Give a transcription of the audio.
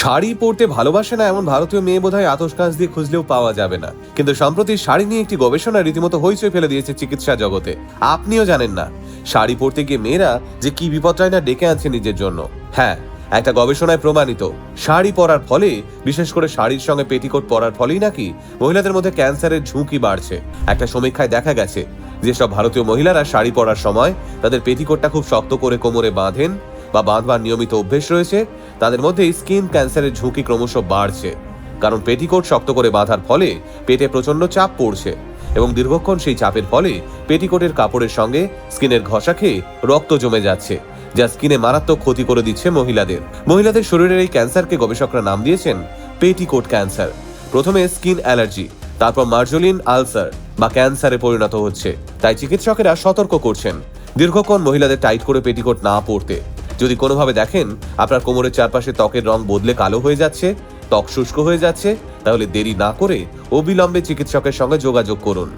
শাড়ি পরতে ভালোবাসে না এমন ভারতীয় মেয়ে বোধহয় আতশ কাঁচ দিয়ে খুঁজলেও পাওয়া যাবে না। কিন্তু সম্প্রতি শাড়ি নিয়ে একটি গবেষণা রীতিমতো হইচই ফেলে দিয়েছে চিকিৎসা জগতে। আপনিও জানেন না শাড়ি পরতে গিয়ে মেয়েরা যে কি বিপদটাই না ডেকে আনছে নিজের জন্য। হ্যাঁ, একটা গবেষণায় প্রমাণিত শাড়ি পরার ফলে, বিশেষ করে শাড়ির সঙ্গে পেটিকোট পরার ফলেই নাকি মহিলাদের মধ্যে ক্যান্সারের ঝুঁকি বাড়ছে। একটা সমীক্ষায় দেখা গেছে যেসব ভারতীয় মহিলারা শাড়ি পরার সময় তাদের পেটিকোটটা খুব শক্ত করে কোমরে বাঁধেন বা বাঁধবার নিয়মিত অভ্যেস রয়েছে, তাদের মধ্যে স্কিন ক্যান্সারের ঝুঁকি ক্রমশ বাড়ছে। কারণ পেটিকোট শক্ত করে বাঁধার ফলে পেটে প্রচন্ড চাপ পড়ছে এবং দীর্ঘক্ষণ সেই চাপের ফলে পেটিকোটের কাপড়ের সঙ্গে স্কিনের ঘষা খেয়ে রক্ত জমে যাচ্ছে, যা স্কিনে মারাত্মক ক্ষতি করে দিচ্ছে মহিলাদের শরীরের এই ক্যান্সারকে গবেষকরা নাম দিয়েছেন পেটিকোট ক্যান্সার। প্রথমে স্কিন অ্যালার্জি, তারপর মার্জোলিন আলসার বা ক্যান্সারে পরিণত হচ্ছে। তাই চিকিৎসকেরা সতর্ক করছেন দীর্ঘক্ষণ মহিলাদের টাইট করে পেটিকোট না পরতে। যদি কোনোভাবে দেখেন আপনার কোমরের চারপাশে ত্বকের রং বদলে কালো হয়ে যাচ্ছে, ত্বক শুষ্ক হয়ে যাচ্ছে, তাহলে দেরি না করে অবিলম্বে চিকিৎসকের সঙ্গে যোগাযোগ করুন।